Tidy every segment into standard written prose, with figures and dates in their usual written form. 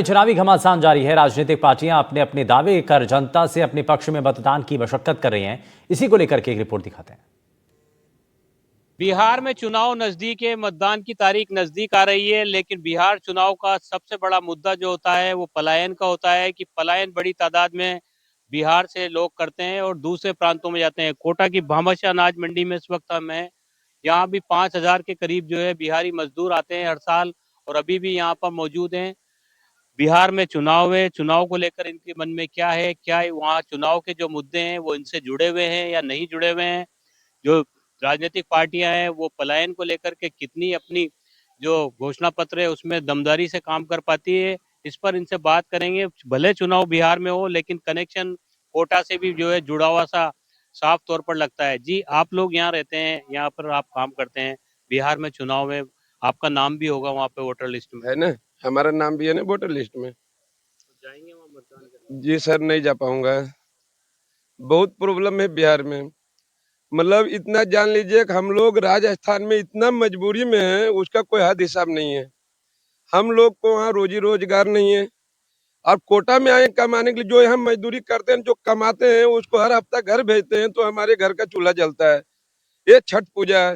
चुनावी घमासान जारी है। राजनीतिक पार्टियां अपने अपने दावे कर जनता से अपने पक्ष में मतदान की मशक्कत कर रही हैं। इसी को लेकर के एक रिपोर्ट दिखाते हैं। बिहार में चुनाव नजदीक है, मतदान की तारीख नजदीक आ रही है, लेकिन बिहार चुनाव का सबसे बड़ा मुद्दा जो होता है वो पलायन का होता है कि पलायन बड़ी तादाद में बिहार से लोग करते हैं और दूसरे प्रांतों में जाते हैं। कोटा की भामाशाह अनाज मंडी में इस वक्त हम हैं। यहाँ भी 5,000 के करीब जो है बिहारी मजदूर आते हैं हर साल और अभी भी यहाँ पर मौजूद हैं। बिहार में चुनाव है, चुनाव को लेकर इनके मन में क्या है, क्या वहाँ चुनाव के जो मुद्दे हैं वो इनसे जुड़े हुए हैं या नहीं जुड़े हुए हैं। जो राजनीतिक पार्टियां हैं वो पलायन को लेकर के कितनी अपनी जो घोषणा पत्र है उसमें दमदारी से काम कर पाती है, इस पर इनसे बात करेंगे। भले चुनाव बिहार में हो लेकिन कनेक्शन कोटा से भी जो है जुड़ा हुआ सा साफ तौर पर लगता है। जी, आप लोग यहाँ रहते हैं, यहाँ पर आप काम करते हैं, बिहार में चुनाव है, आपका नाम भी होगा वहाँ पे वोटर लिस्ट में, है ना? हमारा नाम भी है ना वोटर लिस्ट में। तो जाएंगे वहाँ मतदान करने? जी सर, नहीं जा पाऊंगा। बहुत प्रॉब्लम है बिहार में। मतलब इतना जान लीजिए कि हम लोग राजस्थान में इतना मजबूरी में है, उसका कोई हद हिसाब नहीं है। हम लोग को वहाँ रोजी रोजगार नहीं है। और कोटा में आए कमाने के लिए, जो यहाँ मजदूरी करते हैं, जो कमाते हैं, उसको हर हफ्ता घर भेजते हैं तो हमारे घर का चूल्हा जलता है। ये छठ पूजा है,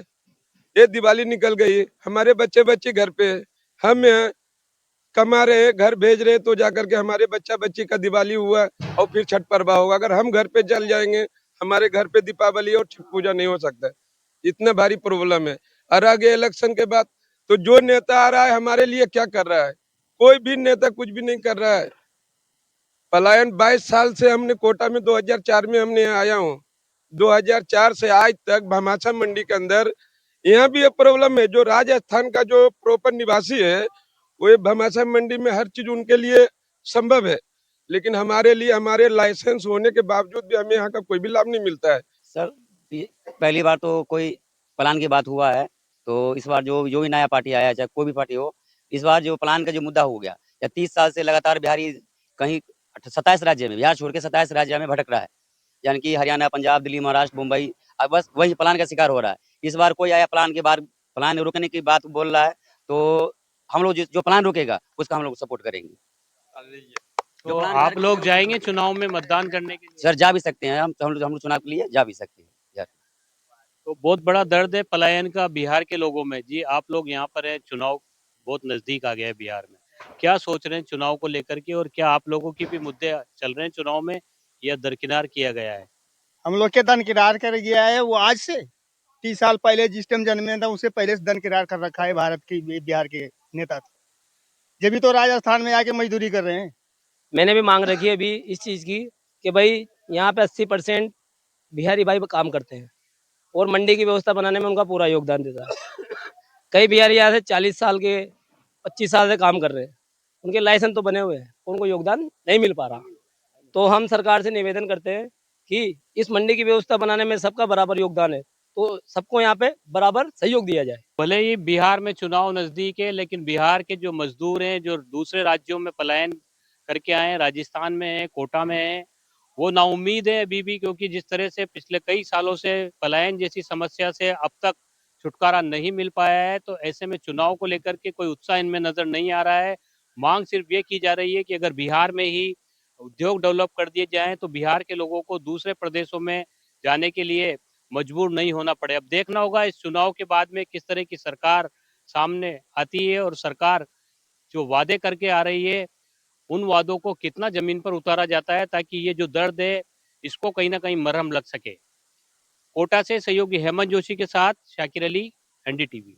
ये दिवाली निकल गई, हमारे बच्चे बच्चे घर पे है। हम यहाँ कमा रहे, घर भेज रहे, तो जाकर के हमारे बच्चा बच्ची का दिवाली हुआ और फिर छठ पर्व होगा। अगर हम घर पे जल जाएंगे, हमारे घर पे दीपावली और छठ पूजा नहीं हो सकता है। इतना भारी प्रॉब्लम है। और आगे इलेक्शन के बाद तो जो नेता आ रहा है हमारे लिए क्या कर रहा है? कोई भी नेता कुछ भी नहीं कर रहा है। पलायन 22 साल से हमने कोटा में 2004 में हमने यहाँ आया हूँ। 2004 से आज तक भामाशाह मंडी के अंदर यहाँ भी ये प्रॉब्लम है। जो राजस्थान का जो प्रॉपर निवासी है वो ये भामाशाह मंडी में हर चीज उनके लिए संभव है, लेकिन हमारे लिए हमारे लाइसेंस होने के बावजूद भी हमें यहाँ का कोई भी लाभ नहीं मिलता है। सर, पहली बार तो कोई प्लान की बात हुआ है, तो इस बार जो जो भी नया पार्टी आया, चाहे कोई भी पार्टी हो, इस बार जो प्लान का जो मुद्दा हो गया, या 30 साल से लगातार बिहारी कहीं 27 राज्य में, बिहार छोड़ के 27 राज्य में भटक रहा है, यानी कि हरियाणा, पंजाब, दिल्ली, महाराष्ट्र, मुंबई, अब बस वही प्लान का शिकार हो रहा है। इस बार कोई आया प्लान के बाद प्लान रोकने की बात बोल रहा है, तो हम लोग जो प्लान रोकेगा उसका हम लोग सपोर्ट करेंगे। तो आप लोग जाएंगे चुनाव में मतदान करने के लिए? सर, जा भी सकते हैं, हम लोग चुनाव के लिए जा भी सकते हैं। तो बहुत बड़ा दर्द है पलायन का बिहार के लोगों में। जी, आप लोग यहाँ पर हैं, चुनाव बहुत नजदीक आ गया है बिहार में, क्या सोच रहे हैं चुनाव को लेकर के और क्या आप लोगों की भी मुद्दे चल रहे हैं चुनाव में या दरकिनार किया गया है? हम लोग के दरकिनार कर गया है वो आज से 30 साल पहले जिस टाइम जन्मे था उससे पहले से दरकिनार कर रखा है भारत की बिहार के नेता। जब भी तो राजस्थान में आके मजदूरी कर रहे हैं। मैंने भी मांग रखी है अभी इस चीज़ की कि भाई यहाँ पे 80% बिहारी भाई काम करते हैं और मंडी की व्यवस्था बनाने में उनका पूरा योगदान देता है। कई बिहारी यहाँ से 40 साल के 25 साल से काम कर रहे हैं, उनके लाइसेंस तो बने हुए हैं, उनको योगदान नहीं मिल पा रहा। तो हम सरकार से निवेदन करते हैं कि इस मंडी की व्यवस्था बनाने में सबका बराबर योगदान है, तो सबको यहाँ पे बराबर सहयोग दिया जाए। भले ही बिहार में चुनाव नजदीक है लेकिन बिहार के जो मजदूर हैं जो दूसरे राज्यों में पलायन करके आए हैं, राजस्थान में है, कोटा में है, वो नाउम्मीद है अभी भी, क्योंकि जिस तरह से पिछले कई सालों से पलायन जैसी समस्या से अब तक छुटकारा नहीं मिल पाया है, तो ऐसे में चुनाव को लेकर के कोई उत्साह इनमें नजर नहीं आ रहा है। मांग सिर्फ ये की जा रही है कि अगर बिहार में ही उद्योग डेवलप कर दिए जाएं तो बिहार के लोगों को दूसरे प्रदेशों में जाने के लिए मजबूर नहीं होना पड़े। अब देखना होगा इस चुनाव के बाद में किस तरह की सरकार सामने आती है और सरकार जो वादे करके आ रही है उन वादों को कितना जमीन पर उतारा जाता है, ताकि ये जो दर्द है इसको कहीं ना कहीं मरहम लग सके। कोटा से सहयोगी हेमंत जोशी के साथ शाकिर अली, एनडीटीवी।